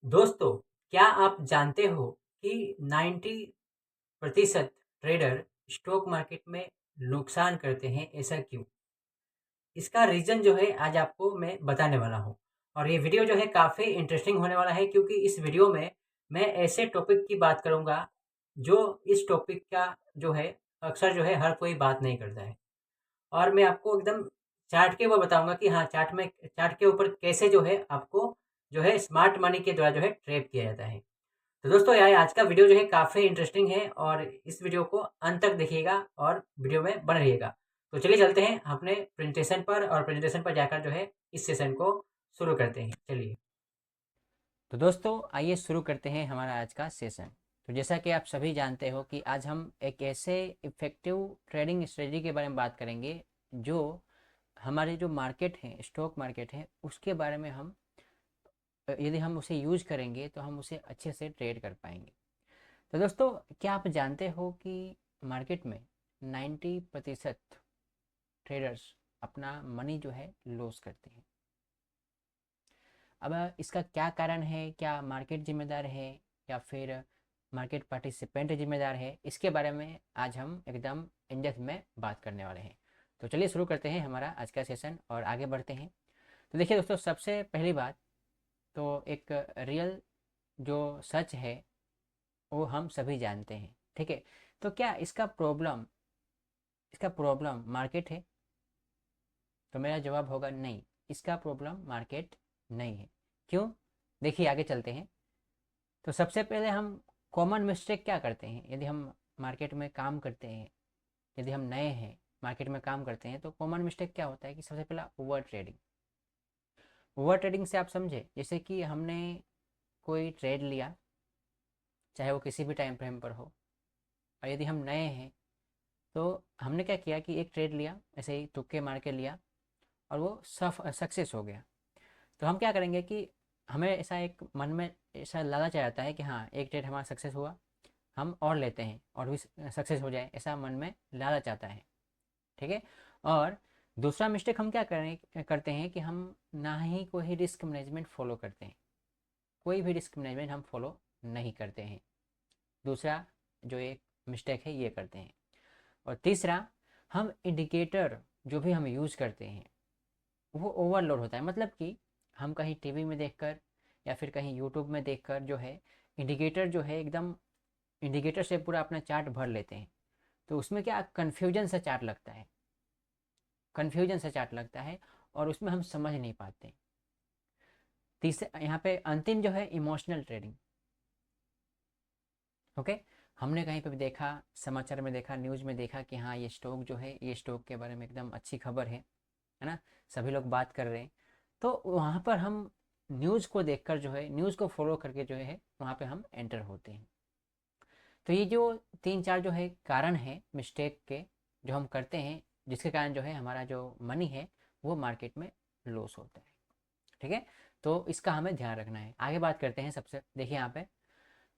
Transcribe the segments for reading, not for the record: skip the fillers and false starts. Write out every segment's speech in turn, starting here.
दोस्तों, क्या आप जानते हो कि 90% ट्रेडर स्टॉक मार्केट में नुकसान करते हैं, ऐसा क्यों? इसका रीज़न जो है आज आपको मैं बताने वाला हूँ और ये वीडियो जो है काफ़ी इंटरेस्टिंग होने वाला है क्योंकि इस वीडियो में मैं ऐसे टॉपिक की बात करूँगा, जो इस टॉपिक का जो है अक्सर जो है हर कोई बात नहीं करता है। और मैं आपको एकदम चार्ट के ऊपर बताऊँगा कि हाँ, चार्ट के ऊपर कैसे जो है आपको जो है स्मार्ट मनी के द्वारा जो है ट्रैप किया जाता है। तो दोस्तों यार आज का वीडियो जो है काफ़ी इंटरेस्टिंग है और इस वीडियो को अंत तक देखिएगा और वीडियो में बने रहिएगा। तो चलिए चलते हैं अपने प्रेजेंटेशन पर और प्रेजेंटेशन पर जाकर जो है इस सेशन को शुरू करते हैं। चलिए। तो दोस्तों आइए शुरू करते हैं हमारा आज का सेशन। तो जैसा कि आप सभी जानते हो कि आज हम एक ऐसे इफ़ेक्टिव ट्रेडिंग स्ट्रेटजी के बारे में बात करेंगे जो हमारे जो मार्केट है, स्टॉक मार्केट है, उसके बारे में हम यदि हम उसे यूज़ करेंगे तो हम उसे अच्छे से ट्रेड कर पाएंगे। तो दोस्तों, क्या आप जानते हो कि मार्केट में 90% ट्रेडर्स अपना मनी जो है लॉस करते हैं। अब इसका क्या कारण है? क्या मार्केट जिम्मेदार है या फिर मार्केट पार्टिसिपेंट जिम्मेदार है? इसके बारे में आज हम एकदम इन डेप्थ में बात करने वाले हैं। तो चलिए शुरू करते हैं हमारा आज का सेशन और आगे बढ़ते हैं। तो देखिए दोस्तों, सबसे पहली बात तो एक रियल जो सच है वो हम सभी जानते हैं, ठीक है। तो क्या इसका प्रॉब्लम मार्केट है? तो मेरा जवाब होगा नहीं, इसका प्रॉब्लम मार्केट नहीं है। क्यों? देखिए आगे चलते हैं। तो सबसे पहले हम कॉमन मिस्टेक क्या करते हैं यदि हम मार्केट में काम करते हैं, यदि हम नए हैं मार्केट में काम करते हैं, तो कॉमन मिस्टेक क्या होता है कि सबसे पहला ओवर ट्रेडिंग। ओवर ट्रेडिंग से आप समझे, जैसे कि हमने कोई ट्रेड लिया, चाहे वो किसी भी टाइम फ्रेम पर हो, और यदि हम नए हैं तो हमने क्या किया कि एक ट्रेड लिया, ऐसे ही तुक्के मार के लिया और वो सक्सेस हो गया। तो हम क्या करेंगे कि हमें ऐसा एक मन में ऐसा लालच आ जाता है कि हाँ, एक ट्रेड हमारा सक्सेस हुआ, हम और लेते हैं और भी सक्सेस हो जाए, ऐसा मन में लालच आता है, ठीक है। और दूसरा मिस्टेक हम क्या करते हैं कि हम ना ही कोई रिस्क मैनेजमेंट फॉलो करते हैं, कोई भी रिस्क मैनेजमेंट हम फॉलो नहीं करते हैं। दूसरा जो एक मिस्टेक है ये करते हैं। और तीसरा, हम इंडिकेटर जो भी हम यूज़ करते हैं वो ओवरलोड होता है। मतलब कि हम कहीं टीवी में देखकर या फिर कहीं यूट्यूब में देखकर जो है इंडिकेटर जो है एकदम इंडिकेटर से पूरा अपना चार्ट भर लेते हैं। तो उसमें क्या कन्फ्यूजन सा चार्ट लगता है और उसमें हम समझ नहीं पाते। तीसरे यहाँ पे अंतिम जो है इमोशनल ट्रेडिंग। ओके, हमने कहीं पे भी देखा, समाचार में देखा, न्यूज़ में देखा कि हाँ ये स्टॉक जो है, ये स्टॉक के बारे में एकदम अच्छी खबर है ना, सभी लोग बात कर रहे हैं। तो वहाँ पर हम न्यूज़ को देखकर जो है, न्यूज़ को फॉलो करके जो है वहाँ पे हम एंटर होते हैं। तो ये जो तीन चार जो है कारण है मिस्टेक के जो हम करते हैं, जिसके कारण जो है हमारा जो मनी है वो मार्केट में लॉस होता है, ठीक है। तो इसका हमें ध्यान रखना है। आगे बात करते हैं। सबसे देखिए यहाँ पे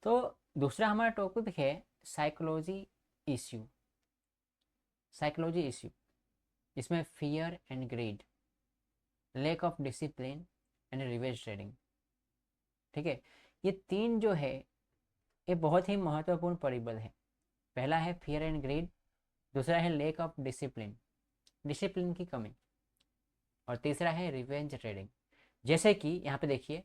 तो दूसरा हमारा टॉपिक है साइकोलॉजी इश्यू। साइकोलॉजी इश्यू, इसमें fear and greed, lack of discipline and revenge trading, ठीक है। ये तीन जो है ये बहुत ही महत्वपूर्ण परिबल है। पहला है फियर एंड ग्रीड, दूसरा है लेक ऑफ डिसिप्लिन, डिसिप्लिन की कमी, और तीसरा है रिवेंज ट्रेडिंग। जैसे कि यहाँ पे देखिए,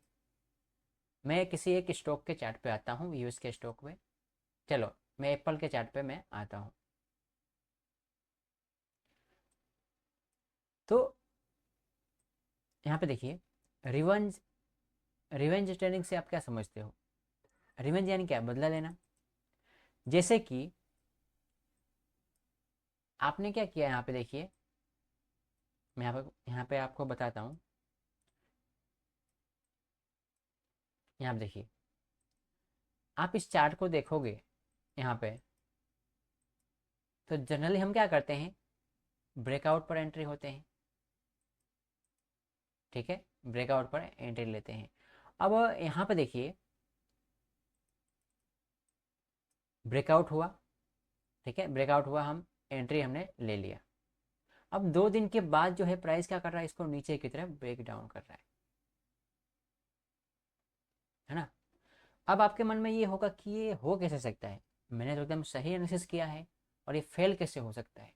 मैं किसी एक स्टॉक के चार्ट पे आता हूँ, यूएस के स्टॉक पे। चलो मैं एप्पल के चार्ट पे मैं आता हूँ। तो यहाँ पे देखिए, रिवेंज रिवेंज ट्रेडिंग से आप क्या समझते हो? रिवेंज यानी क्या? बदला लेना। जैसे कि आपने क्या किया, यहाँ पे देखिए, मैं यहाँ पे आपको बताता हूँ। यहाँ पे देखिए, आप इस चार्ट को देखोगे यहाँ पे, तो जनरली हम क्या करते हैं, ब्रेकआउट पर एंट्री होते हैं, ठीक है। ब्रेकआउट पर एंट्री लेते हैं। अब यहाँ पे देखिए, ब्रेकआउट हुआ, ठीक है, ब्रेकआउट हुआ, हम एंट्री हमने ले लिया। अब 2 दिन के बाद जो है प्राइस क्या कर रहा है, इसको नीचे की तरफ ब्रेक डाउन कर रहा है ना। अब आपके मन में ये होगा कि ये हो कैसे सकता है, मैंने तो एकदम सही एनालिसिस किया है और ये फेल कैसे हो सकता है।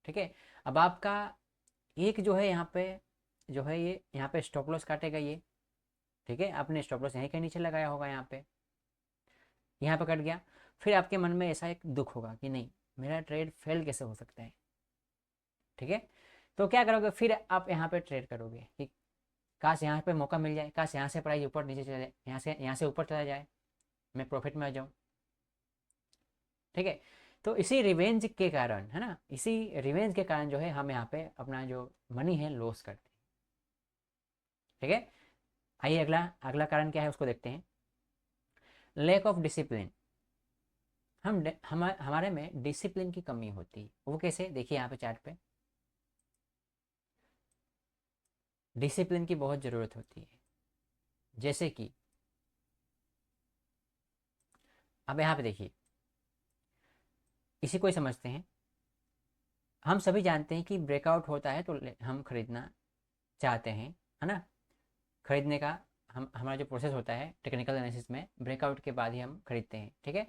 ठीक है, अब आपका एक जो है यहाँ पे जो है ये यहाँ पे स्टॉप लॉस काटेगा ये। ठीक है, आपने स्टॉप लॉस यहीं के नीचे लगाया होगा, यहाँ पे कट गया। फिर आपके मन में ऐसा एक दुख होगा कि नहीं, मेरा ट्रेड फेल कैसे हो सकता है। ठीक है, तो क्या करोगे, फिर आप यहाँ पे ट्रेड करोगे कि काश यहाँ पे मौका मिल जाए, काश यहाँ से प्राइस ऊपर नीचे चले जाए, यहाँ से ऊपर चला जाए, मैं प्रॉफिट में आ जाऊँ। ठीक है, तो इसी रिवेंज के कारण, है ना, इसी रिवेंज के कारण जो है हम यहाँ पे अपना जो मनी है लॉस करते हैं। ठीक है, आइए अगला अगला कारण क्या है उसको देखते हैं। Lack of discipline. हमारे में डिसिप्लिन की कमी होती है। वो कैसे, देखिए यहाँ पे चार्ट पे डिसिप्लिन की बहुत ज़रूरत होती है। जैसे कि अब यहाँ पे देखिए, इसी को ही समझते हैं। हम सभी जानते हैं कि ब्रेकआउट होता है तो हम खरीदना चाहते हैं, है ना। खरीदने का हमारा जो प्रोसेस होता है टेक्निकल एनालिसिस में, ब्रेकआउट के बाद ही हम खरीदते हैं। ठीक है,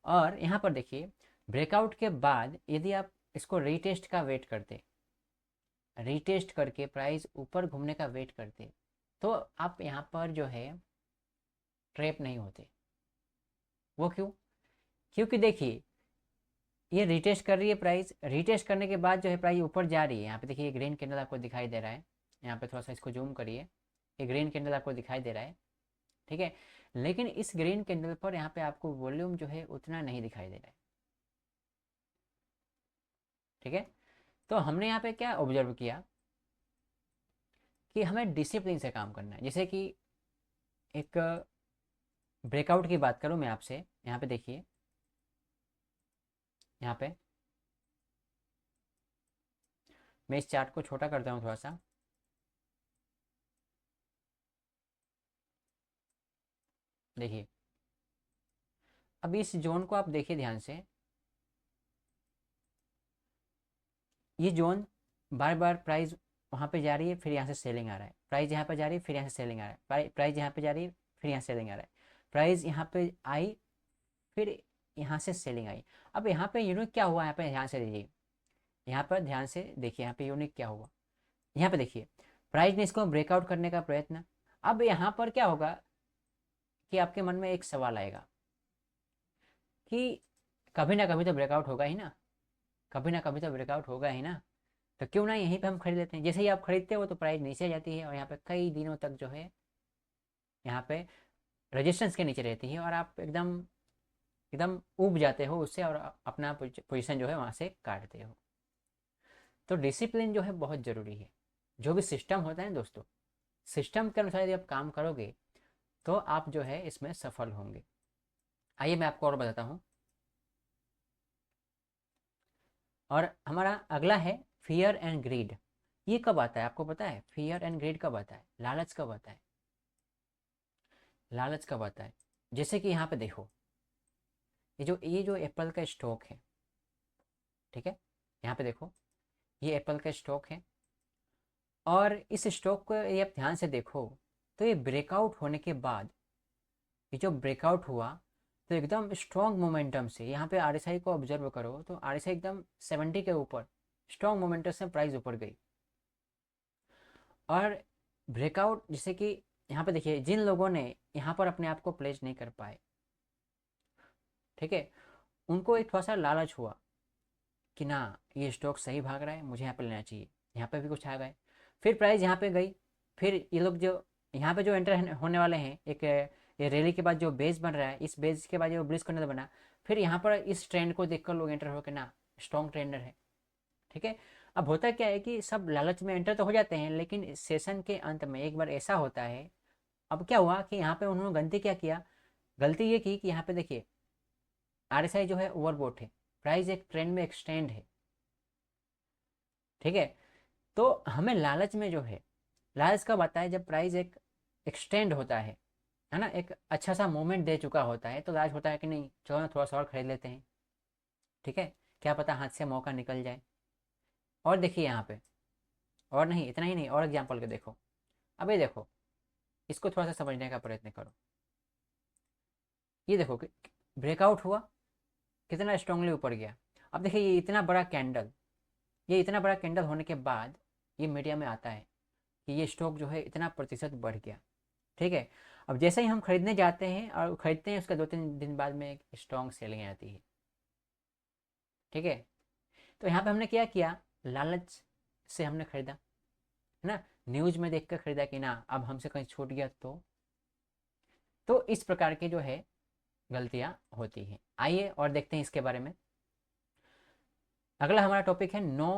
और यहाँ पर देखिए, ब्रेकआउट के बाद यदि आप इसको रीटेस्ट का वेट करते, रीटेस्ट करके प्राइस ऊपर घूमने का वेट करते, तो आप यहाँ पर जो है ट्रैप नहीं होते। वो क्यों, क्योंकि देखिए ये रिटेस्ट कर रही है प्राइस, रिटेस्ट करने के बाद जो है प्राइस ऊपर जा रही है। यहाँ पे देखिए ग्रीन कैंडल आपको दिखाई दे रहा है, यहाँ पे थोड़ा सा इसको जूम करिए, ये ग्रीन कैंडल आपको दिखाई दे रहा है। ठीक है, लेकिन इस ग्रीन कैंडल पर यहाँ पे आपको वॉल्यूम जो है उतना नहीं दिखाई दे रहा है। ठीक है, तो हमने यहाँ पे क्या ऑब्जर्व किया कि हमें डिसिप्लिन से काम करना है। जैसे कि एक ब्रेकआउट की बात करूँ मैं आपसे, यहाँ पे देखिए, यहाँ पे मैं इस चार्ट को छोटा करता हूँ थोड़ा सा। देखिए, अब इस जोन को आप देखिए ध्यान से, ये जोन बार बार प्राइस वहाँ पे जा रही है, फिर यहाँ से सेलिंग आ रहा है, प्राइस यहाँ पे जा रही है, फिर यहाँ से सेलिंग आ रहा है, प्राइस यहाँ पे जा रही है, फिर यहाँ से सेलिंग आ रहा है, प्राइस यहाँ पे आई, फिर यहाँ से सेलिंग आई। अब यहाँ पे यूनिक क्या हुआ, यहाँ पे ध्यान से देखिए, यहाँ पर ध्यान से देखिए, यहाँ पे यूनिक क्या हुआ, यहाँ पे देखिए, प्राइस ने इसको ब्रेकआउट करने का प्रयत्न। अब यहाँ पर क्या होगा कि आपके मन में एक सवाल आएगा कि कभी ना कभी तो ब्रेकआउट होगा ही ना, कभी ना कभी तो ब्रेकआउट होगा ही ना, तो क्यों ना यहीं पे हम खरीद लेते हैं। जैसे ही आप खरीदते हो तो प्राइस नीचे आ जाती है और यहाँ पे कई दिनों तक जो है यहाँ पे रेजिस्टेंस के नीचे रहती है और आप एकदम एकदम ऊब जाते हो उससे और अपना पोजीशन जो है वहाँ से काटते हो। तो डिसिप्लिन जो है बहुत ज़रूरी है। जो भी सिस्टम होता है दोस्तों, सिस्टम के अनुसार यदि आप काम करोगे तो आप जो है इसमें सफल होंगे। आइए मैं आपको और बताता हूँ। और हमारा अगला है फियर एंड ग्रीड। ये कब आता है आपको पता है, फियर एंड ग्रीड कब आता है, लालच कब आता है, लालच कब आता है। जैसे कि यहाँ पे देखो, ये जो एप्पल का स्टॉक है, ठीक है, यहाँ पे देखो, ये एप्पल का स्टॉक है और इस स्टॉक को ये आप ध्यान से देखो तो ये ब्रेकआउट होने के बाद, ये जो ब्रेकआउट हुआ तो एकदम स्ट्रॉन्ग मोमेंटम से, यहाँ पे आरएसआई को ऑब्जर्व करो तो आरएसआई एकदम 70 के ऊपर स्ट्रॉन्ग मोमेंटम से प्राइस ऊपर गई। और ब्रेकआउट जैसे कि यहाँ पे देखिए, जिन लोगों ने यहाँ पर अपने आप को प्लेस नहीं कर पाए, ठीक है, उनको एक थोड़ा सा लालच हुआ कि ना ये स्टॉक सही भाग रहा है, मुझे यहाँ पे लेना चाहिए, यहाँ पे भी कुछ आ गए, फिर प्राइस यहाँ पे गई, फिर ये लोग जो यहाँ पे जो एंटर होने वाले हैं, एक ये रैली के बाद जो बेस बन रहा है, इस बेस के बाद जो ब्लिट्ज कॉर्नर बना, फिर यहाँ पर इस ट्रेंड को देखकर लोग एंटर हो के ना स्ट्रॉन्ग ट्रेंडर है। ठीक है, अब होता क्या है कि सब लालच में एंटर तो हो जाते हैं, लेकिन सेशन के अंत में एक बार ऐसा होता है, अब क्या हुआ कि यहाँ पे उन्होंने गलती क्या किया, गलती ये की कि यहाँ पे देखिए आरएसआई जो है ओवरबोट है, प्राइस एक ट्रेंड में एक्सटेंड है। ठीक है, तो हमें लालच में जो है, लालच कब आता है, जब प्राइस एक एक्सटेंड होता है ना, एक अच्छा सा मूवमेंट दे चुका होता है, तो लालच होता है कि नहीं चलो ना थोड़ा सा और खरीद लेते हैं। ठीक है, क्या पता हाथ से मौका निकल जाए। और देखिए यहाँ पे, और नहीं इतना ही नहीं, और एग्जाम्पल के देखो, अब ये देखो, इसको थोड़ा सा समझने का प्रयत्न करो। ये देखो कि ब्रेकआउट हुआ, कितना स्ट्रांगली ऊपर गया। अब देखिए ये इतना बड़ा कैंडल, ये इतना बड़ा कैंडल होने के बाद ये मीडिया में आता है कि ये स्टॉक जो है इतना प्रतिशत बढ़ गया। ठीक है, अब जैसे ही हम खरीदने जाते हैं और खरीदते हैं उसका 2-3 दिन बाद में एक स्ट्रॉन्ग सेलिंग आती है। ठीक है, तो यहाँ पे हमने क्या किया, लालच से हमने खरीदा, है ना, न्यूज में देख कर खरीदा कि ना अब हमसे कहीं छूट गया तो इस प्रकार के जो है गलतियाँ होती हैं। आइए और देखते हैं इसके बारे में। अगला हमारा टॉपिक है no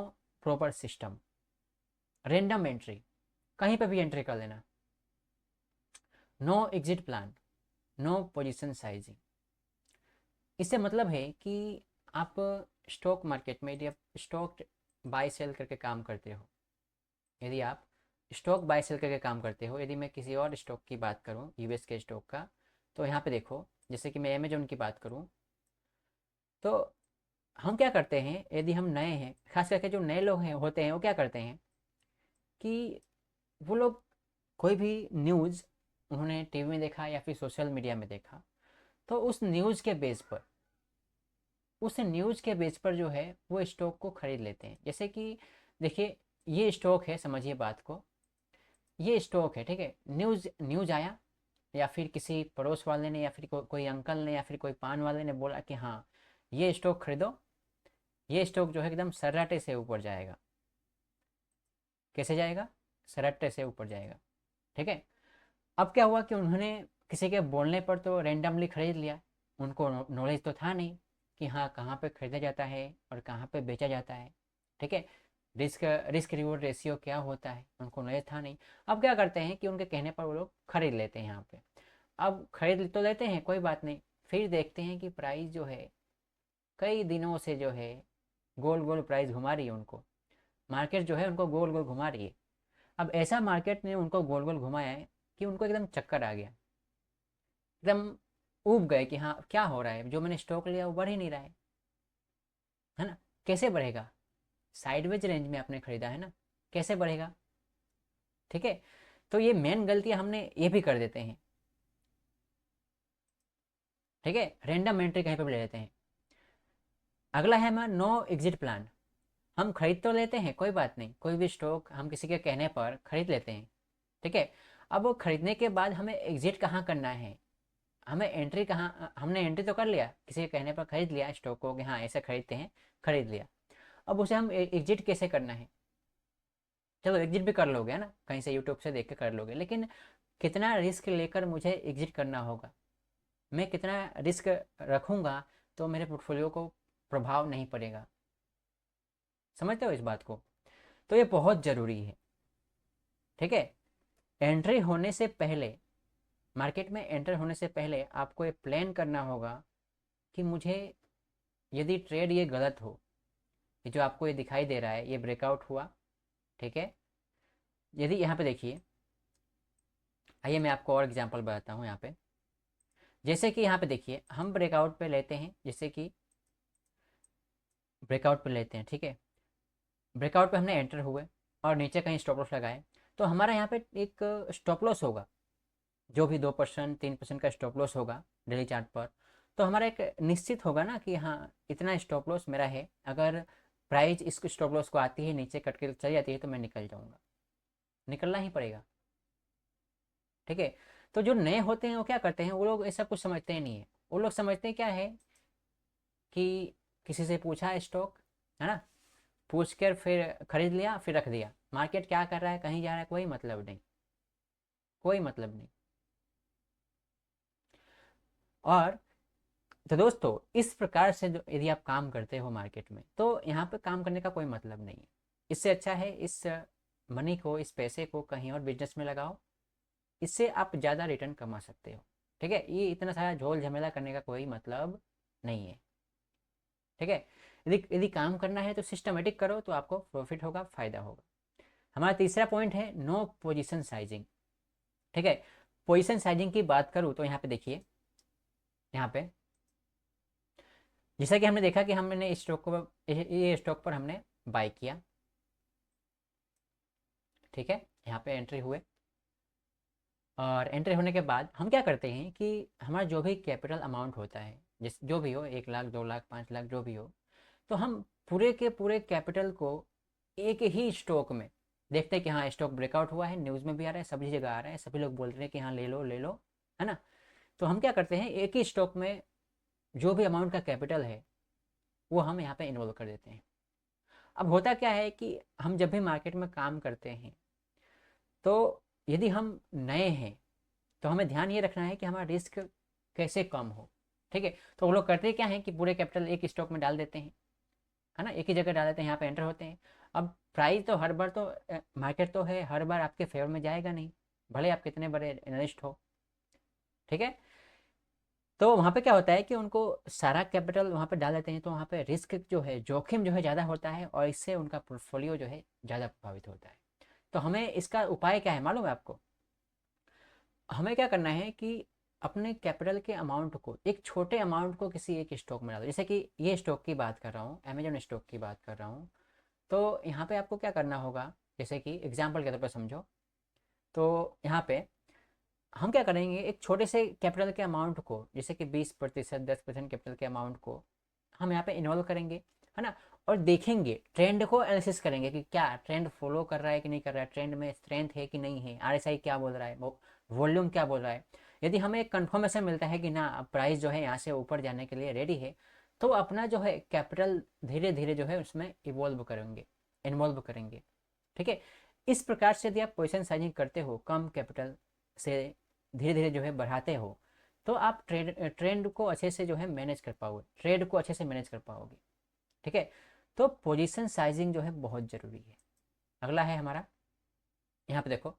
proper system, random entry, कहीं पर भी एंट्री कर लेना, no exit plan, no position sizing. इससे मतलब है कि आप स्टॉक मार्केट में यदि आप स्टॉक बाय सेल करके काम करते हो, यदि आप स्टॉक बाय सेल करके काम करते हो, यदि मैं किसी और स्टॉक की बात करूं यूएस के स्टॉक का, तो यहाँ पे देखो जैसे कि मैं अमेजोन की बात करूं, तो हम क्या करते हैं यदि हम नए हैं, खास करके जो नए लोग हैं होते हैं वो क्या करते हैं कि वो लोग कोई भी न्यूज़ उन्होंने टीवी में देखा या फिर सोशल मीडिया में देखा, तो उस न्यूज़ के बेस पर जो है वो स्टॉक को खरीद लेते हैं। जैसे कि देखिए ये स्टॉक है, समझिए बात को, ये स्टॉक है, ठीक है, न्यूज़ न्यूज़ आया या फिर किसी पड़ोस वाले ने या फिर कोई अंकल ने या फिर कोई पान वाले ने बोला कि हाँ ये स्टॉक खरीदो, ये स्टॉक जो है एकदम सर्राटे से ऊपर जाएगा। कैसे जाएगा, सर्राटे से ऊपर जाएगा। ठीक है, अब क्या हुआ कि उन्होंने किसी के बोलने पर तो रेंडमली खरीद लिया, उनको नॉलेज तो था नहीं कि हाँ कहाँ पे खरीदा जाता है और कहाँ पे बेचा जाता है। ठीक है, रिस्क रिस्क रिवॉर्ड रेशियो क्या होता है उनको नॉलेज था नहीं। अब क्या करते हैं कि उनके कहने पर वो लोग खरीद लेते हैं यहाँ पे। अब खरीद तो लेते हैं, कोई बात नहीं, फिर देखते हैं कि प्राइस जो है कई दिनों से जो है गोल गोल प्राइस घुमा रही है उनको, मार्केट जो है उनको गोल गोल घुमा रही है। अब ऐसा मार्केट ने उनको गोल गोल घुमाया है कि उनको एकदम चक्कर आ गया, एकदम ऊब गए कि हाँ क्या हो रहा है, जो मैंने स्टॉक लिया वो बढ़ ही नहीं रहा है ना, कैसे बढ़ेगा, साइडवेज रेंज में आपने खरीदा है ना, कैसे बढ़ेगा। ठीक है, तो ये मेन गलती हमने ये भी कर देते हैं। ठीक है, रैंडम एंट्री कहीं पर भी ले लेते हैं। अगला है हमारा नो एग्जिट प्लान, हम खरीद तो लेते हैं, कोई बात नहीं, कोई भी स्टॉक हम किसी के कहने पर खरीद लेते हैं। ठीक है, अब वो खरीदने के बाद हमें एग्जिट कहाँ करना है, हमें एंट्री कहाँ, हमने एंट्री तो कर लिया, किसी के कहने पर खरीद लिया स्टॉक को कि हाँ ऐसे खरीदते हैं, खरीद लिया, अब उसे हम एग्जिट कैसे करना है। चलो एग्जिट भी कर लोगे है ना, कहीं से यूट्यूब से देख के कर लोगे, लेकिन कितना रिस्क लेकर मुझे एग्जिट करना होगा, मैं कितना रिस्क रखूँगा तो मेरे पोर्टफोलियो को प्रभाव नहीं पड़ेगा। समझते हो इस बात को, तो ये बहुत ज़रूरी है। ठीक है, एंट्री होने से पहले, मार्केट में एंटर होने से पहले आपको ये प्लान करना होगा कि मुझे यदि ट्रेड ये गलत हो, ये जो आपको ये दिखाई दे रहा है ये ब्रेकआउट हुआ, ठीक है, यदि यहाँ पे देखिए, आइए मैं आपको और एग्जांपल बताता हूँ यहाँ पे। जैसे कि यहाँ पे देखिए हम ब्रेकआउट पे लेते हैं, जैसे कि ब्रेकआउट पे लेते हैं, ठीक है, ब्रेकआउट पे हमने एंटर हुए और नीचे कहीं स्टॉप लॉस लगाए, तो हमारा यहाँ पे एक स्टॉप लॉस होगा, जो भी 2% 3% का स्टॉप लॉस होगा डेली चार्ट पर, तो हमारा एक निश्चित होगा ना कि हाँ इतना स्टॉप लॉस मेरा है, अगर प्राइस इस स्टॉप लॉस को आती है नीचे कट के चली जाती है तो मैं निकल जाऊँगा, निकलना ही पड़ेगा। ठीक है, तो जो नए होते हैं वो क्या करते हैं, वो लोग ऐसा कुछ समझते ही नहीं है, वो लोग समझते हैं क्या है कि किसी से पूछा स्टॉक, है ना, पूछ कर फिर खरीद लिया फिर रख दिया, मार्केट क्या कर रहा है कहीं जा रहा है कोई मतलब नहीं, कोई मतलब नहीं। और तो दोस्तों इस प्रकार से जो यदि आप काम करते हो मार्केट में, तो यहाँ पे काम करने का कोई मतलब नहीं है। इससे अच्छा है इस मनी को, इस पैसे को कहीं और बिजनेस में लगाओ, इससे आप ज़्यादा रिटर्न कमा सकते हो। ठीक है, ये इतना सारा झोल झमेला करने का कोई मतलब नहीं है। ठीक है, यदि यदि काम करना है तो सिस्टमेटिक करो, तो आपको प्रॉफिट होगा, फायदा होगा। हमारा तीसरा पॉइंट है नो पोजीशन साइजिंग। ठीक है, पोजीशन साइजिंग की बात करूँ तो यहाँ पे देखिए, यहाँ पे जैसा कि हमने देखा कि हमने इस स्टॉक को, ये स्टॉक पर हमने बाय किया, ठीक है, यहाँ पे एंट्री हुए, और एंट्री होने के बाद हम क्या करते हैं कि हमारा जो भी कैपिटल अमाउंट होता है, जिस जो भी हो, 1 लाख 2 लाख 5 लाख जो भी हो, तो हम पूरे के पूरे कैपिटल को एक ही स्टॉक में देखते हैं कि हाँ स्टॉक ब्रेकआउट हुआ है, न्यूज़ में भी आ रहा है, सभी जगह आ रहा है, सभी लोग बोल रहे हैं कि हाँ ले लो ले लो, है ना। तो हम क्या करते हैं, एक ही स्टॉक में जो भी अमाउंट का कैपिटल है वो हम यहाँ पे इन्वॉल्व कर देते हैं। अब होता क्या है कि हम जब भी मार्केट में काम करते हैं तो यदि हम नए हैं तो हमें ध्यान ये रखना है कि हमारा रिस्क कैसे कम हो। ठीक है, तो वो लोग करते क्या है कि पूरे कैपिटल एक स्टॉक में डाल देते हैं, है ना, एक ही जगह डाल देते हैं, यहाँ पे एंटर होते हैं। अब प्राइस तो हर बार तो मार्केट तो है, हर बार आपके फेवर में जाएगा नहीं, भले आप कितने बड़े एनालिस्ट हो। ठीक है, तो वहाँ पे क्या होता है कि उनको सारा कैपिटल वहाँ पे डाल देते हैं, तो वहाँ पे रिस्क जो है, जोखिम जो है ज़्यादा होता है, और इससे उनका पोर्टफोलियो जो है ज़्यादा प्रभावित होता है। तो हमें इसका उपाय क्या है मालूम है आपको? हमें क्या करना है कि अपने कैपिटल के अमाउंट को, एक छोटे अमाउंट को किसी एक स्टॉक में डालो। जैसे कि ये स्टॉक की बात कर रहा हूँ, अमेजोन स्टॉक की बात कर रहा हूँ, तो यहाँ पे आपको क्या करना होगा, जैसे कि एग्जाम्पल के तौर पर समझो, तो यहाँ पे हम क्या करेंगे, एक छोटे से कैपिटल के अमाउंट को, जैसे कि 20% 10% कैपिटल के अमाउंट को हम यहाँ पे इन्वॉल्व करेंगे, है ना। और देखेंगे, ट्रेंड को एनालिसिस करेंगे कि क्या ट्रेंड फॉलो कर रहा है कि नहीं कर रहा है, ट्रेंड में स्ट्रेंथ है कि नहीं है, आरएसआई क्या बोल रहा है, वो वॉल्यूम क्या बोल रहा है। यदि हमें एक कन्फर्मेशन मिलता है कि ना प्राइस जो है यहाँ से ऊपर जाने के लिए रेडी है, तो अपना जो है कैपिटल धीरे धीरे जो है उसमें इवॉल्व करेंगे, इन्वॉल्व करेंगे। ठीक है, इस प्रकार से यदि आप पोजिशन साइजिंग करते हो, कम कैपिटल से धीरे धीरे जो है बढ़ाते हो, तो आप ट्रेंड को अच्छे से जो है मैनेज कर पाओगे, ट्रेड को अच्छे से मैनेज कर पाओगे। ठीक है, तो पोजीशन साइजिंग जो है बहुत ज़रूरी है। अगला है हमारा, यहाँ पे देखो,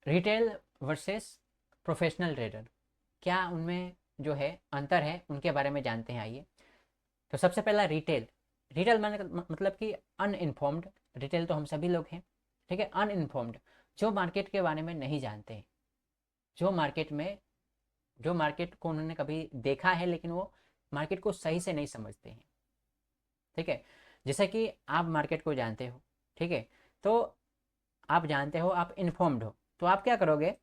रिटेल वर्सेस प्रोफेशनल ट्रेडर, क्या उनमें जो है अंतर है, उनके बारे में जानते हैं, आइए। तो सबसे पहला रिटेल, रिटेल मतलब कि अनइन्फॉर्म्ड, रिटेल तो हम सभी लोग हैं। ठीक है, अनइन्फॉर्म्ड, जो मार्केट के बारे में नहीं जानते हैं, जो मार्केट में, जो मार्केट को उन्होंने कभी देखा है लेकिन वो मार्केट को सही से नहीं समझते हैं। ठीक है, जैसे कि आप मार्केट को जानते हो, ठीक है, तो आप जानते हो, आप इन्फॉर्म्ड हो, तो आप क्या करोगे,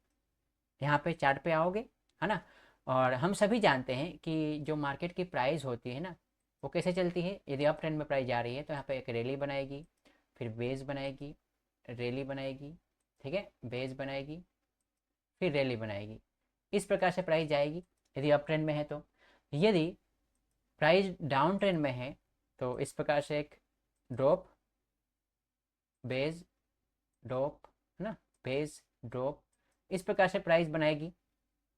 यहाँ पे चार्ट पे आओगे, है ना। और हम सभी जानते हैं कि जो मार्केट की प्राइस होती है ना, वो कैसे चलती है। यदि अप ट्रेंड में प्राइस जा रही है तो यहाँ पे एक रैली बनाएगी, फिर बेस बनाएगी, रैली बनाएगी, ठीक है, बेस बनाएगी, फिर रैली बनाएगी, इस प्रकार से प्राइस जाएगी यदि अप ट्रेंड में है तो। यदि प्राइस डाउन ट्रेंड में है तो इस प्रकार से एक ड्रॉप, बेस, ड्रॉप, है ना, बेस, ड्रॉप, इस प्रकार से प्राइस बनाएगी।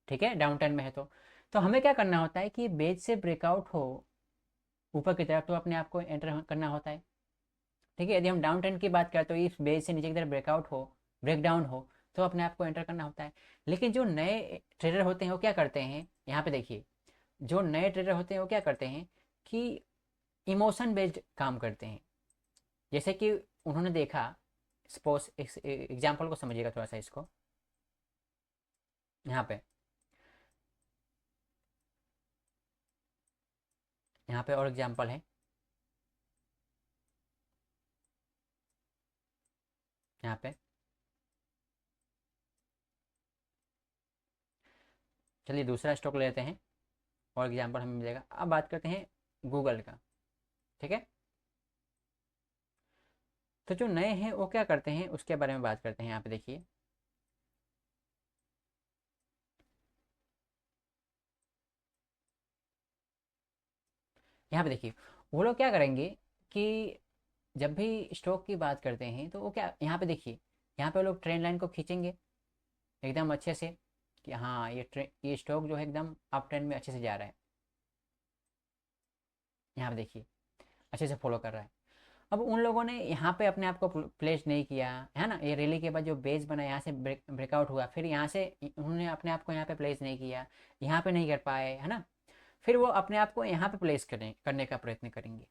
ठीक है, डाउन ट्रेंड में है तो हमें क्या करना होता है कि बेस से ब्रेकआउट हो ऊपर की तरफ तो अपने आप को एंटर करना होता है। ठीक है, यदि हम डाउन ट्रेंड की बात करें तो इस बेस से नीचे की तरफ ब्रेकआउट हो, ब्रेकडाउन हो, तो अपने आप को एंटर करना होता है। लेकिन जो नए ट्रेडर होते हैं वो क्या करते हैं, यहाँ पे देखिए, जो नए ट्रेडर होते हैं वो क्या करते हैं कि इमोशन बेस्ड काम करते हैं। जैसे कि उन्होंने देखा, सपोज एग्जाम्पल को समझिएगा थोड़ा सा इसको, यहाँ पे, यहाँ पे और एग्जाम्पल है, यहाँ पे चलिए दूसरा स्टॉक ले लेते हैं और एग्जाम्पल हमें मिलेगा। अब बात करते हैं गूगल का। ठीक है, तो जो नए हैं वो क्या करते हैं उसके बारे में बात करते हैं। यहाँ पे देखिए, यहाँ पे देखिए, वो लोग क्या करेंगे कि जब भी स्टॉक की बात करते हैं तो वो क्या, यहाँ पे देखिए, यहाँ पे वो लोग ट्रेंड लाइन को खींचेंगे एकदम अच्छे से कि हाँ ये स्टॉक जो है एकदम अप ट्रेंड में अच्छे से जा रहा है। यहाँ पे देखिए अच्छे से फॉलो कर रहा है। अब उन लोगों ने यहाँ पे अपने आप को प्लेस नहीं किया, है ना, ये रैली के बाद जो बेस बना यहाँ से ब्रेकआउट हुआ, फिर यहाँ से उन्होंने अपने आप को यहाँ पे प्लेस नहीं किया, यहाँ पे नहीं कर पाए, है ना। फिर वो अपने आप को यहाँ पे प्लेस करने का प्रयत्न करेंगे,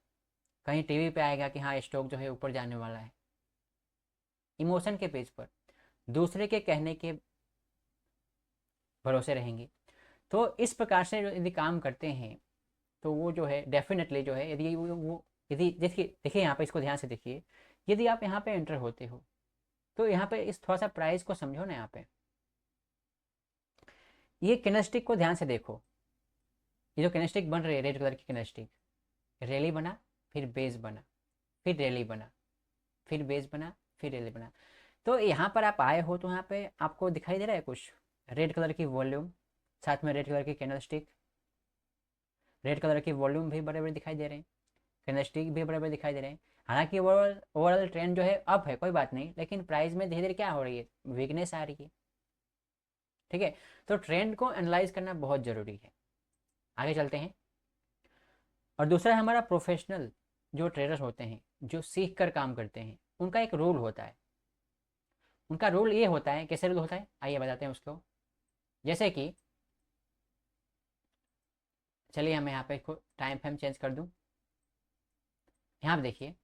कहीं टीवी पे आएगा कि हाँ स्टॉक जो है ऊपर जाने वाला है, इमोशन के पेज पर, दूसरे के कहने के भरोसे रहेंगे। तो इस प्रकार से यदि काम करते हैं तो वो जो है डेफिनेटली जो है, यदि यदि देखिए देखिए यहाँ पे इसको ध्यान से देखिए, यदि आप यहाँ पे एंटर होते हो तो यहाँ पे इस थोड़ा सा प्राइस को समझो ना। यहाँ पे ये कैंडलस्टिक को ध्यान से देखो, ये जो कैंडलस्टिक बन रही है रेड कलर की कैंडलस्टिक, रैली बना, फिर बेस बना, फिर रैली बना, फिर बेस बना, फिर रैली बना। तो यहाँ पर आप आए हो तो यहाँ पे आपको दिखाई दे रहा है कुछ रेड कलर की वॉल्यूम, साथ में रेड कलर की कैंडलस्टिक, रेड कलर की वॉल्यूम भी बड़े बड़े दिखाई दे रहे हैं, कैंडलस्टिक भी बड़े बड़े दिखाई दे रहे हैं। हालांकि ओवरऑल ओवरऑल ट्रेंड जो है अप है, कोई बात नहीं, लेकिन प्राइस में धीरे धीरे क्या हो रही है, वीकनेस आ रही है। ठीक है, तो ट्रेंड को एनालाइज करना बहुत ज़रूरी है। आगे चलते हैं। और दूसरा है हमारा प्रोफेशनल जो ट्रेडर होते हैं, जो सीख कर काम करते हैं, उनका एक रूल होता है। उनका रूल ये होता है, कैसे रूल होता है आइए बताते हैं उसको। जैसे कि चलिए मैं यहाँ पे टाइम फ्रेम चेंज कर दूँ। यहाँ पे देखिए,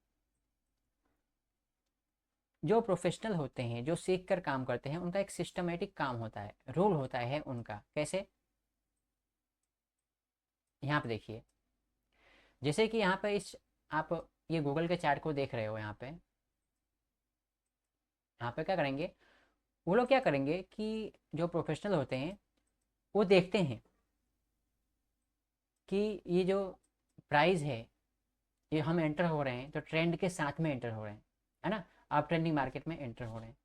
जो प्रोफेशनल होते हैं, जो सीख कर काम करते हैं, उनका एक सिस्टमेटिक काम होता है, रूल होता है उनका। कैसे, यहाँ पे देखिए, जैसे कि यहाँ पे इस आप ये गूगल के चार्ट को देख रहे हो। यहाँ पे क्या करेंगे, वो लोग क्या करेंगे कि जो प्रोफेशनल होते हैं वो देखते हैं कि ये जो प्राइस है, ये हम एंटर हो रहे हैं तो ट्रेंड के साथ में एंटर हो रहे हैं, है ना, आप ट्रेंडिंग मार्केट में एंटर हो रहे हैं।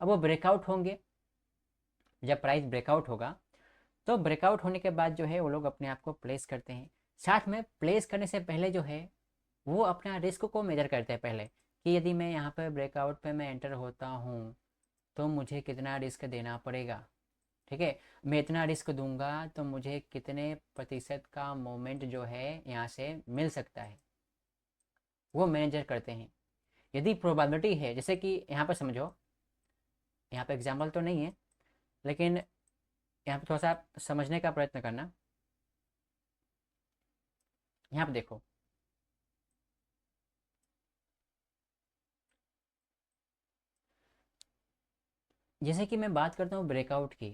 अब वो ब्रेकआउट होंगे, जब प्राइस ब्रेकआउट होगा तो ब्रेकआउट होने के बाद जो है वो लोग अपने आप को प्लेस करते हैं। साथ में प्लेस करने से पहले जो है वो अपना रिस्क को मेजर करते हैं पहले, कि यदि मैं यहाँ पर ब्रेकआउट पे मैं एंटर होता हूँ तो मुझे कितना रिस्क देना पड़ेगा। ठीक है, मैं इतना रिस्क दूंगा तो मुझे कितने प्रतिशत का मोमेंट जो है यहाँ से मिल सकता है, वो मैनेजर करते हैं। यदि प्रोबेबिलिटी है, जैसे कि यहाँ पर समझो, यहाँ पे एग्जाम्पल तो नहीं है लेकिन यहाँ पे थोड़ा सा आप समझने का प्रयत्न करना। यहाँ पे देखो, जैसे कि मैं बात करता हूँ ब्रेकआउट की,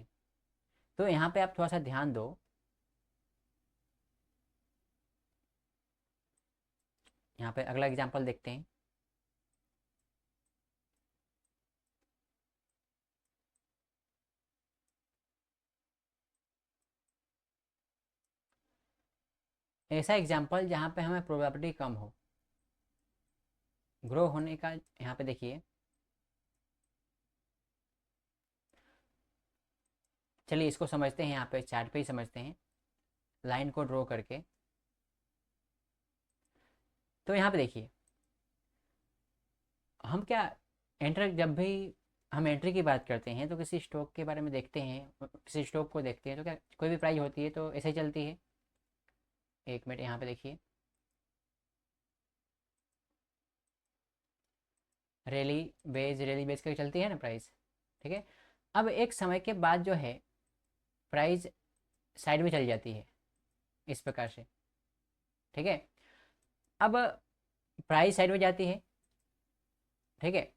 तो यहाँ पे आप थोड़ा सा ध्यान दो। यहाँ पे अगला एग्जाम्पल देखते हैं। ऐसा एग्जाम्पल जहाँ पे हमें प्रोबेबिलिटी कम हो ग्रो होने का। यहाँ पे देखिए, चलिए इसको समझते हैं, यहाँ पे चार्ट पे ही समझते हैं, लाइन को ड्रॉ करके। तो यहाँ पे देखिए, हम क्या एंटर, जब भी हम एंट्री की बात करते हैं तो किसी स्टॉक के बारे में देखते हैं, किसी स्टॉक को देखते हैं तो क्या कोई भी प्राइस होती है तो ऐसे ही चलती है। एक मिनट, यहाँ पे देखिए, रैली बेस करके चलती है ना प्राइस। ठीक है, अब एक समय के बाद जो है प्राइस साइड में चली जाती है इस प्रकार से। ठीक है, अब प्राइस साइड में जाती है। ठीक है,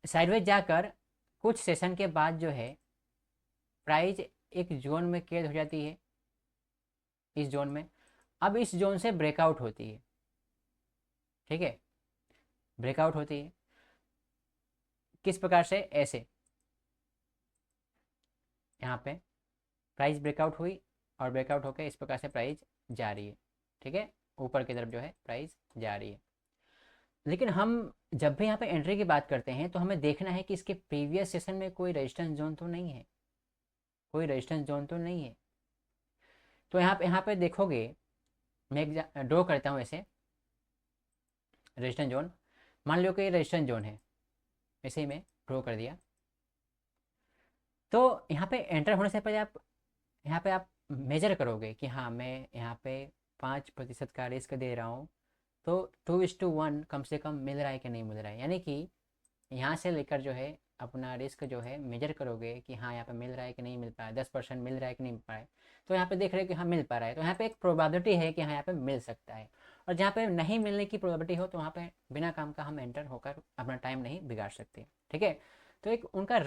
साइडवेज जाकर कुछ सेशन के बाद जो है प्राइस एक जोन में कैद हो जाती है, इस जोन में। अब इस जोन से ब्रेकआउट होती है। ठीक है, ब्रेकआउट होती है किस प्रकार से, ऐसे यहाँ पे प्राइस ब्रेकआउट हुई और ब्रेकआउट होकर इस प्रकार से प्राइस जा रही है। ठीक है, ऊपर की तरफ जो है प्राइस जा रही है। लेकिन हम जब भी यहाँ पे एंट्री की बात करते हैं तो हमें देखना है कि इसके प्रीवियस सेशन में कोई रेजिस्टेंस जोन तो नहीं है, कोई रेजिस्टेंस जोन तो नहीं है। तो यहाँ पे देखोगे, मैं ड्रॉ करता हूँ ऐसे रेजिस्टेंस जोन। मान लो कि ये रेजिस्टेंस जोन है, ऐसे ही मैं ड्रॉ कर दिया। तो यहाँ पे एंटर होने से पहले आप यहाँ पे आप मेजर करोगे कि हाँ मैं यहाँ पे 5% का रिस्क दे रहा हूँ, तो 2:1 कम से कम मिल रहा है कि नहीं मिल रहा है। यानी कि यहाँ से लेकर जो है अपना रिस्क जो है मेजर करोगे कि हाँ यहाँ पे मिल रहा है कि नहीं मिल पा रहा है, 10% मिल रहा है कि नहीं मिल पा रहा है। तो यहाँ पे देख रहे हो कि हाँ मिल पा रहा है, तो यहाँ पे एक प्रोबेबिलिटी है कि हाँ यहाँ पे मिल सकता है। और जहाँ पे नहीं मिलने की प्रोबेबिलिटी हो तो वहाँ पे बिना काम का हम एंटर होकर अपना टाइम नहीं बिगाड़ सकते। ठीक है, तो एक उनका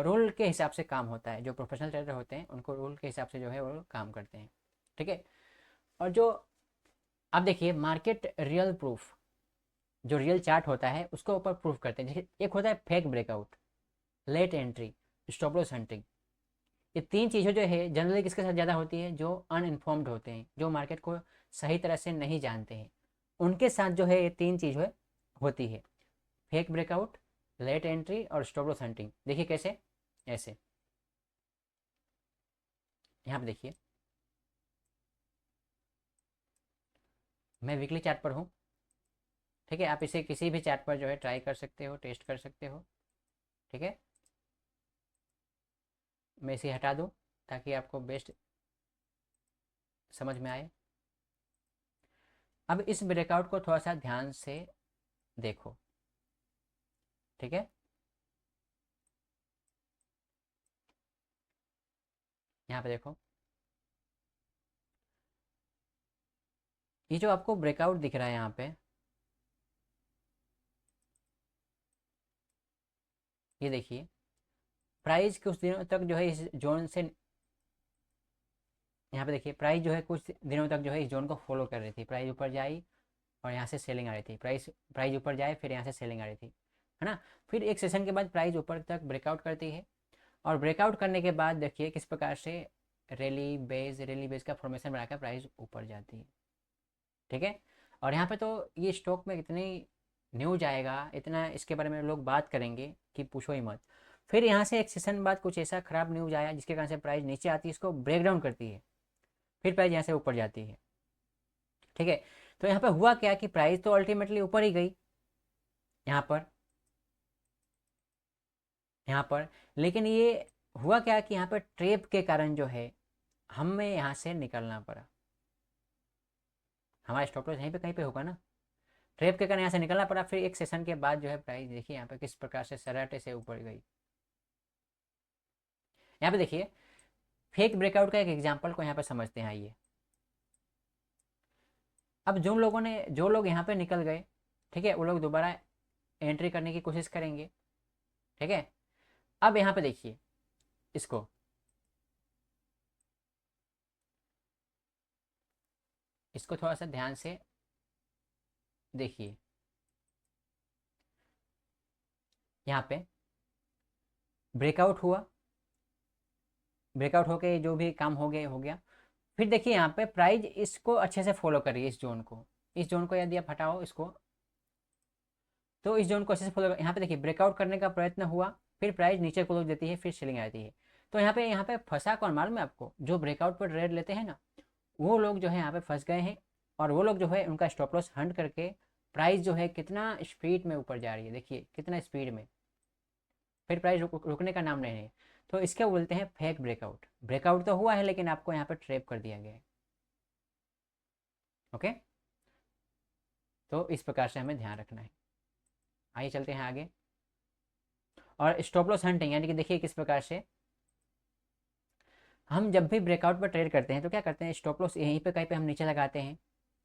रूल के हिसाब से काम होता है। जो प्रोफेशनल ट्रेडर होते हैं उनको रूल के हिसाब से जो है वो काम करते हैं। ठीक है, और जो अब देखिए मार्केट रियल प्रूफ, जो रियल चार्ट होता है उसको ऊपर प्रूफ करते हैं। जैसे एक होता है fake breakout, late entry, stop loss hunting. ये तीन चीज़ें जो है जनरली किसके साथ ज़्यादा होती है? जो अनइन्फॉर्म्ड होते हैं, जो मार्केट को सही तरह से नहीं जानते हैं, उनके साथ जो है ये तीन चीज़ होती है, फेक ब्रेकआउट, लेट एंट्री और स्टॉप लॉस हंटिंग। देखिए कैसे, ऐसे यहाँ पे देखिए, मैं वीकली चार्ट पर हूँ, ठीक है। आप इसे किसी भी चार्ट पर जो है ट्राई कर सकते हो, टेस्ट कर सकते हो, ठीक है। मैं इसे हटा दूँ ताकि आपको बेस्ट समझ में आए। अब इस ब्रेकआउट को थोड़ा सा ध्यान से देखो, ठीक है। यहाँ पे देखो, ये जो आपको ब्रेकआउट दिख रहा है यहाँ पे, ये देखिए प्राइस कुछ दिनों तक जो है इस जोन से, यहाँ पे देखिए प्राइस जो है कुछ दिनों तक जो है इस जोन को फॉलो कर रही थी। प्राइस ऊपर जाई और यहाँ से सेलिंग आ रही थी, प्राइस प्राइस ऊपर जाए फिर यहाँ से सेलिंग आ रही थी, है ना। फिर एक सेशन के बाद प्राइस ऊपर तक ब्रेकआउट करती है, और ब्रेकआउट करने के बाद देखिए किस प्रकार से रैली बेस का फॉर्मेशन बनाकर प्राइस ऊपर जाती है, ठीक है। और यहाँ पे तो ये स्टॉक में इतनी न्यूज आएगा, इतना इसके बारे में लोग बात करेंगे कि पूछो ही मत। फिर यहाँ से एक सेशन बाद कुछ ऐसा खराब न्यूज आया जिसके कारण से प्राइस नीचे आती है, इसको ब्रेक डाउन करती है, फिर प्राइस यहाँ से ऊपर जाती है, ठीक है। तो यहाँ पर हुआ क्या कि प्राइस तो अल्टीमेटली ऊपर ही गई यहाँ पर, यहाँ पर, लेकिन ये हुआ क्या कि यहाँ पर ट्रेप के कारण जो है हमें यहाँ से निकलना पड़ा। हमारा स्टॉप लॉस यहीं पे कहीं पे होगा ना, ट्रेप के कारण यहाँ से निकलना पड़ा। फिर एक सेशन के बाद जो है प्राइस देखिए यहाँ पे किस प्रकार से सराटे से ऊपर गई। यहाँ पे देखिए फेक ब्रेकआउट का एक एग्जांपल को यहाँ पे समझते हैं, आइए। अब जो लोग यहाँ पे निकल गए, ठीक है, वो लोग दोबारा एंट्री करने की कोशिश करेंगे, ठीक है। अब यहाँ पे देखिए इसको, इसको थोड़ा सा ध्यान से देखिए। यहाँ पे ब्रेकआउट हुआ, ब्रेकआउट होके जो भी काम हो गया। फिर देखिए यहाँ पे प्राइस इसको अच्छे से फॉलो करिए, इस जोन को, इस जोन को यदि आप हटाओ इसको, तो इस जोन को अच्छे से फॉलो, यहाँ पे देखिए ब्रेकआउट करने का प्रयत्न हुआ, फिर प्राइस नीचे क्लोज देती है, फिर सेलिंग आती है। तो यहाँ पे फंसा कौन मालूम है आपको? जो ब्रेकआउट पर ट्रेड लेते हैं ना, वो लोग जो है यहाँ पे फंस गए हैं। और वो लोग जो है उनका स्टॉप लॉस हंट करके प्राइस जो है कितना स्पीड में ऊपर जा रही है, देखिए कितना स्पीड में, फिर प्राइस रुकने का नाम नहीं है। तो इसके बोलते हैं फेक ब्रेकआउट। ब्रेकआउट तो हुआ है लेकिन आपको यहाँ पर ट्रैप कर दिया गया है, ओके। तो इस प्रकार से हमें ध्यान रखना है। आइए चलते हैं आगे। और स्टॉप लॉस हंटिंग यानी कि देखिए किस प्रकार से हम जब भी ब्रेकआउट पर ट्रेड करते हैं तो क्या करते हैं, स्टॉप लॉस यहीं पे कहीं पे हम नीचे लगाते हैं,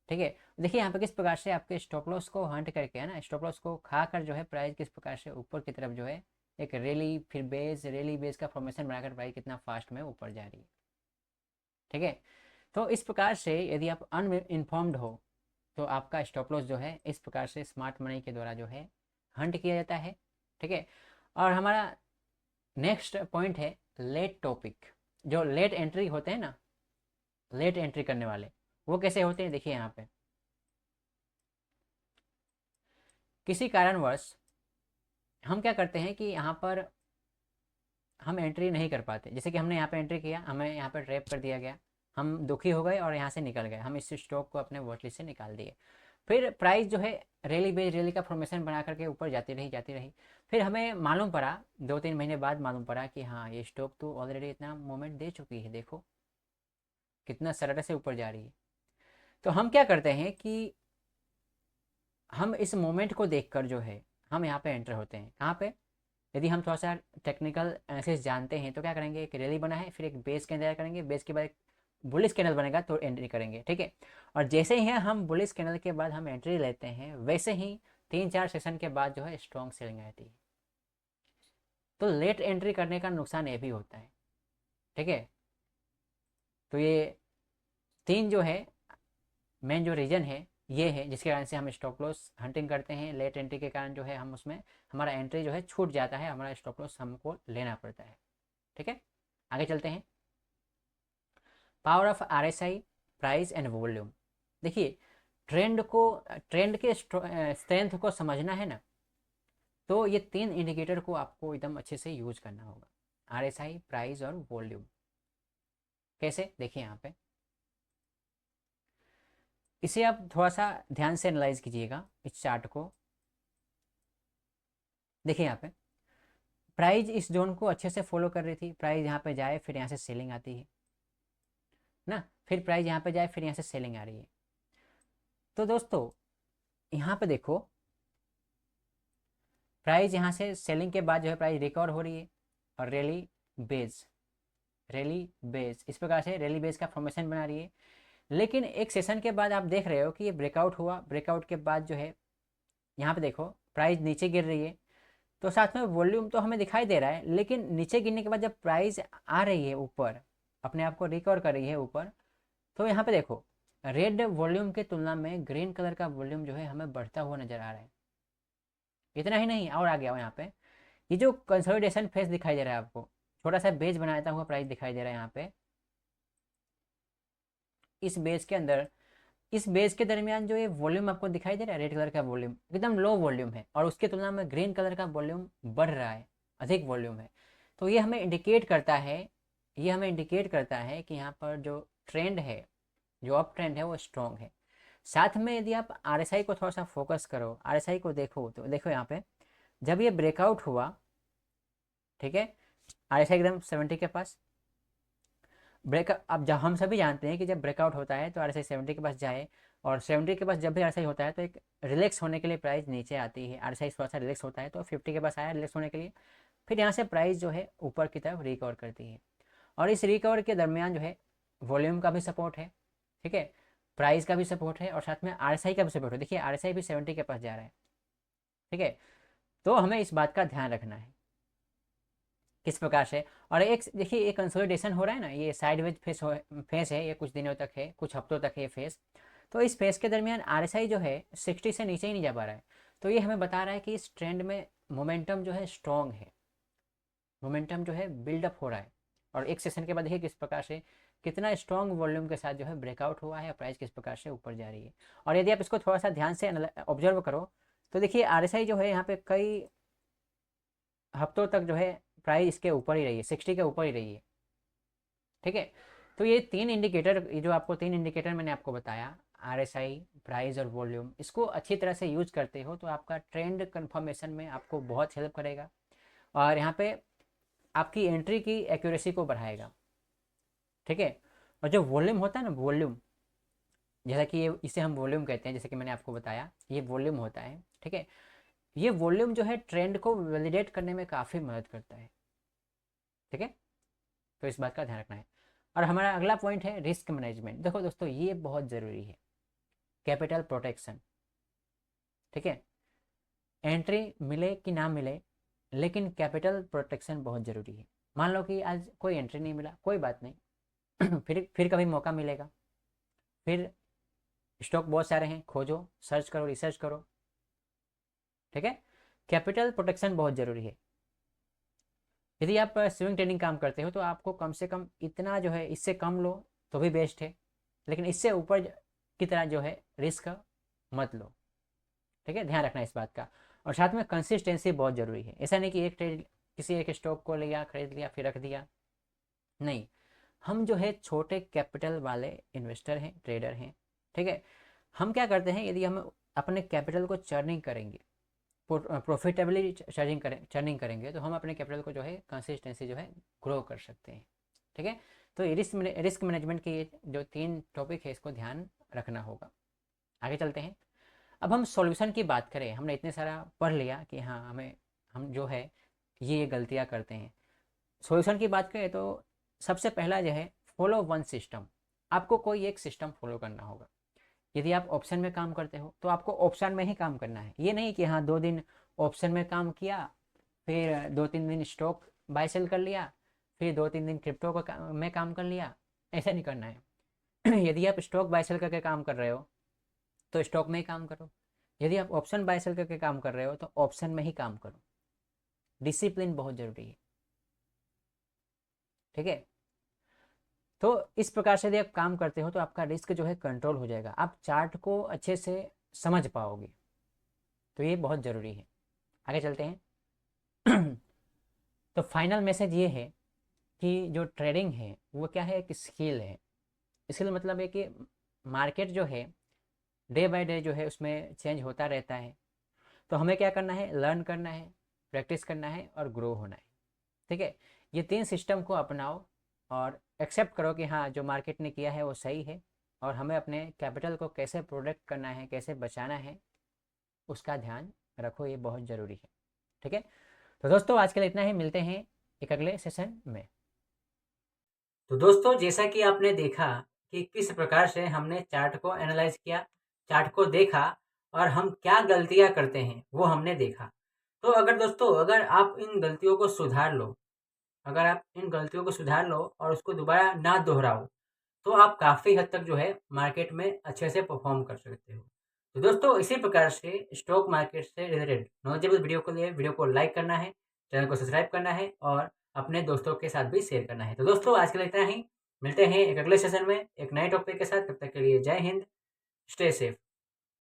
ठीक है। देखिए यहाँ पे किस प्रकार से आपके स्टॉप लॉस को हंट करके, है ना, स्टॉप लॉस को खा कर जो है प्राइस किस प्रकार से ऊपर की तरफ जो है एक रैली बेस का फॉर्मेशन बनाकर प्राइस कितना फास्ट में ऊपर जा रही है, ठीक है। तो इस प्रकार से यदि आप अनइन्फॉर्म्ड हो तो आपका स्टॉप लॉस जो है इस प्रकार से स्मार्ट मनी के द्वारा जो है हंट किया जाता है, ठीक है। और हमारा नेक्स्ट पॉइंट है लेट टॉपिक। जो लेट एंट्री होते हैं ना, लेट एंट्री करने वाले, वो कैसे होते हैं देखिए यहाँ पे। किसी कारणवश हम क्या करते हैं कि यहाँ पर हम एंट्री नहीं कर पाते, जैसे कि हमने यहाँ पे एंट्री किया, हमें यहाँ पर ट्रैप कर दिया गया, हम दुखी हो गए और यहाँ से निकल गए, हम इस स्टॉक को अपने वॉच लिस्ट से निकाल दिए। फिर प्राइस जो है रैली का फॉर्मेशन बना करके ऊपर जाती रही। फिर हमें मालूम पड़ा 2-3 महीने बाद मालूम पड़ा कि हाँ ये स्टॉक तो ऑलरेडी इतना मूवमेंट दे चुकी है, देखो कितना सरल से ऊपर जा रही है। तो हम क्या करते हैं कि हम इस मोमेंट को देखकर जो है हम यहाँ पे एंटर होते हैं। कहाँ पे? यदि हम थोड़ा सा टेक्निकल एनालिसिस जानते हैं तो क्या करेंगे, एक रैली बना है फिर एक बेस कैंडल करेंगे, बेस के बाद एक बुलिश कैंडल बनेगा तो एंट्री करेंगे, ठीक है। और जैसे ही हम बुलिश कैंडल के बाद हम एंट्री लेते हैं वैसे ही 3-4 सेशन के बाद जो है स्ट्रॉन्ग सेलिंग आती है। तो लेट एंट्री करने का नुकसान ये भी होता है, ठीक है। तो ये तीन जो है मेन जो रीजन है ये है जिसके कारण से हम स्टॉप लॉस हंटिंग करते हैं। लेट एंट्री के कारण जो है हम उसमें हमारा एंट्री जो है छूट जाता है, हमारा स्टॉप लॉस हमको लेना पड़ता है। ठीक है, आगे चलते हैं। Power of RSI, price and volume. देखिए ट्रेंड के स्ट्रेंथ को समझना है ना, तो ये 3 इंडिकेटर को आपको एकदम अच्छे से यूज करना होगा, RSI, प्राइस और वॉल्यूम। कैसे, देखिए यहाँ पे इसे आप थोड़ा सा ध्यान से एनालाइज कीजिएगा इस चार्ट को। देखिए यहाँ पे प्राइस इस जोन को अच्छे से फॉलो कर रही थी, प्राइस यहाँ पे जाए फिर यहाँ से सेलिंग आती है ना, फिर प्राइस यहाँ पे जाए फिर यहाँ से सेलिंग आ रही है। तो दोस्तों यहाँ पे देखो प्राइस यहाँ से सेलिंग के बाद जो है प्राइस रिकवर हो रही है और रैली बेस इस प्रकार से रैली बेस का फॉर्मेशन बना रही है। लेकिन एक सेशन के बाद आप देख रहे हो कि ये ब्रेकआउट हुआ, ब्रेकआउट के बाद जो है यहाँ पे देखो प्राइस नीचे गिर रही है, तो साथ में वॉल्यूम तो हमें दिखाई दे रहा है, लेकिन नीचे गिरने के बाद जब प्राइस आ रही है ऊपर, अपने आप को रिकवर कर रही है ऊपर, तो यहाँ पे देखो रेड वॉल्यूम के तुलना में ग्रीन कलर का वॉल्यूम जो है हमें बढ़ता हुआ नजर आ रहा है। इतना ही नहीं, और आ गया यहाँ पे ये जो कंसोलिडेशन फेस दिखाई दे रहा है आपको, छोटा सा बेस बनाता हुआ प्राइस दिखाई दे रहा है यहाँ पे। इस बेस के अंदर, इस बेस के दरमियान जो ये वॉल्यूम आपको दिखाई दे रहा है, रेड कलर का वॉल्यूम एकदम लो वॉल्यूम है, और उसकी तुलना में ग्रीन कलर का वॉल्यूम बढ़ रहा है, अधिक वॉल्यूम है। तो ये हमें इंडिकेट करता है, ये हमें इंडिकेट करता है कि यहाँ पर जो ट्रेंड है, जो अप ट्रेंड है वो स्ट्रॉन्ग है। साथ में यदि आप RSI को थोड़ा सा फोकस करो, RSI को देखो, तो देखो यहाँ पे जब ये ब्रेकआउट हुआ, ठीक है, RSI एकदम 70 के पास ब्रेक, अब जब हम सभी जानते हैं कि जब ब्रेकआउट होता है तो RSI 70 के पास जाए, और 70 के पास जब भी RSI होता है तो एक रिलैक्स होने के लिए प्राइस नीचे आती है, RSI थोड़ा सा रिलैक्स होता है तो 50 के पास आया रिलैक्स होने के लिए, फिर यहाँ से प्राइस जो है ऊपर की तरफ रिकवर करती है। और इस रिकवर के दरमियान जो है वॉल्यूम का भी सपोर्ट है, ठीक है, प्राइस का भी सपोर्ट है, और साथ में RSI का भी सपोर्ट है। देखिए RSI भी 70 के पास जा रहा है, ठीक है। तो हमें इस बात का ध्यान रखना है किस प्रकार से। और एक देखिए ये कंसोलिडेशन हो रहा है ना, ये साइडवेज फेस है, ये कुछ दिनों तक है, कुछ हफ्तों तक है फेस। तो इस फेस के दरमियान RSI जो है 60 से नीचे ही नहीं जा पा रहा है, तो ये हमें बता रहा है कि इस ट्रेंड में मोमेंटम जो है स्ट्रॉन्ग है, मोमेंटम जो है बिल्डअप हो रहा है। और एक सेशन के बाद देखिए किस प्रकार से कितना स्ट्रॉन्ग वॉल्यूम के साथ जो है ब्रेकआउट हुआ है, और प्राइस किस प्रकार से ऊपर जा रही है। और यदि आप इसको थोड़ा सा ध्यान से ऑब्जर्व करो तो देखिए RSI जो है यहाँ पे कई हफ्तों तक जो है प्राइस इसके ऊपर ही रही है, 60 के ऊपर ही रही है, ठीक है। तो ये 3 इंडिकेटर, ये जो आपको 3 इंडिकेटर मैंने आपको बताया, RSI, प्राइस और वॉल्यूम, इसको अच्छी तरह से यूज करते हो तो आपका ट्रेंड कंफर्मेशन में आपको बहुत हेल्प करेगा, और यहाँ पे आपकी एंट्री की एक्यूरेसी को बढ़ाएगा, ठीक है। और जो वॉल्यूम होता है ना, वॉल्यूम, जैसा कि ये इसे हम वॉल्यूम कहते हैं, जैसे कि मैंने आपको बताया ये वॉल्यूम होता है, ठीक है। ये वॉल्यूम जो है ट्रेंड को वैलिडेट करने में काफ़ी मदद करता है, ठीक है। तो इस बात का ध्यान रखना है। और हमारा अगला पॉइंट है रिस्क मैनेजमेंट। देखो दोस्तों ये बहुत ज़रूरी है, कैपिटल प्रोटेक्शन, ठीक है। एंट्री मिले कि ना मिले, लेकिन कैपिटल प्रोटेक्शन बहुत ज़रूरी है। मान लो कि आज कोई एंट्री नहीं मिला, कोई बात नहीं फिर कभी मौका मिलेगा, फिर स्टॉक बहुत सारे हैं, खोजो, सर्च करो, रिसर्च करो, ठीक है। कैपिटल प्रोटेक्शन बहुत ज़रूरी है। यदि आप स्विंग ट्रेडिंग काम करते हो तो आपको कम से कम इतना जो है, इससे कम लो तो भी बेस्ट है, लेकिन इससे ऊपर की तरह जो है रिस्क मत लो, ठीक है। ध्यान रखना इस बात का। और साथ में कंसिस्टेंसी बहुत ज़रूरी है। ऐसा नहीं कि एक ट्रेड, किसी एक स्टॉक को लिया, खरीद लिया, फिर रख दिया, नहीं। हम जो है छोटे कैपिटल वाले इन्वेस्टर हैं, ट्रेडर हैं, ठीक है। हम क्या करते हैं, यदि हम अपने कैपिटल को चर्निंग करेंगे, प्रॉफिटेबली चर्निंग करेंगे, तो हम अपने कैपिटल को जो है कंसिस्टेंसी जो है ग्रो कर सकते हैं, ठीक है। तो ये रिस्क मैनेजमेंट के ये जो 3 टॉपिक है इसको ध्यान रखना होगा। आगे चलते हैं। अब हम सॉल्यूशन की बात करें, हमने इतने सारा पढ़ लिया कि हाँ हमें, हम जो है ये गलतियाँ करते हैं। सॉल्यूशन की बात करें तो सबसे पहला जो है फॉलो वन सिस्टम। आपको कोई एक सिस्टम फॉलो करना होगा। यदि आप ऑप्शन में काम करते हो तो आपको ऑप्शन में ही काम करना है। ये नहीं कि हाँ 2 दिन ऑप्शन में काम किया, फिर 2-3 दिन स्टॉक बाय सेल कर लिया, फिर 2-3 दिन क्रिप्टो में काम कर लिया, ऐसा नहीं करना है। यदि आप स्टॉक बाय सेल करके काम कर रहे हो तो स्टॉक में ही काम करो। यदि आप ऑप्शन बाय सेल करके काम कर रहे हो तो ऑप्शन में ही काम करो। डिसिप्लिन बहुत ज़रूरी है, ठीक है। तो इस प्रकार से यदि आप काम करते हो तो आपका रिस्क जो है कंट्रोल हो जाएगा, आप चार्ट को अच्छे से समझ पाओगे। तो ये बहुत ज़रूरी है। आगे चलते हैं। तो फाइनल मैसेज ये है कि जो ट्रेडिंग है वो क्या है, एक स्किल है। स्किल मतलब है कि मार्केट जो है डे बाय डे जो है उसमें चेंज होता रहता है। तो हमें क्या करना है, लर्न करना है, प्रैक्टिस करना है और ग्रो होना है, ठीक है। ये 3 सिस्टम को अपनाओ और एक्सेप्ट करो कि हाँ जो मार्केट ने किया है वो सही है, और हमें अपने कैपिटल को कैसे प्रोटेक्ट करना है, कैसे बचाना है, उसका ध्यान रखो। ये बहुत ज़रूरी है, ठीक है। तो दोस्तों आज के लिए इतना ही, मिलते हैं एक अगले सेशन में। तो दोस्तों जैसा कि आपने देखा कि किस प्रकार से हमने चार्ट को एनालाइज किया, चार्ट को देखा और हम क्या गलतियां करते हैं वो हमने देखा। तो अगर दोस्तों अगर आप इन गलतियों को सुधार लो, अगर आप इन गलतियों को सुधार लो और उसको दोबारा ना दोहराओ, तो आप काफ़ी हद तक जो है मार्केट में अच्छे से परफॉर्म कर सकते हो। तो दोस्तों इसी प्रकार से स्टॉक मार्केट से रिलेटेड नॉलेजेबल वीडियो के लिए वीडियो को लाइक करना है, चैनल को सब्सक्राइब करना है और अपने दोस्तों के साथ भी शेयर करना है। तो दोस्तों आज के लिए इतना ही, मिलते हैं एक अगले सेशन में एक नए टॉपिक के साथ। तब तक के लिए जय हिंद, स्टे सेफ।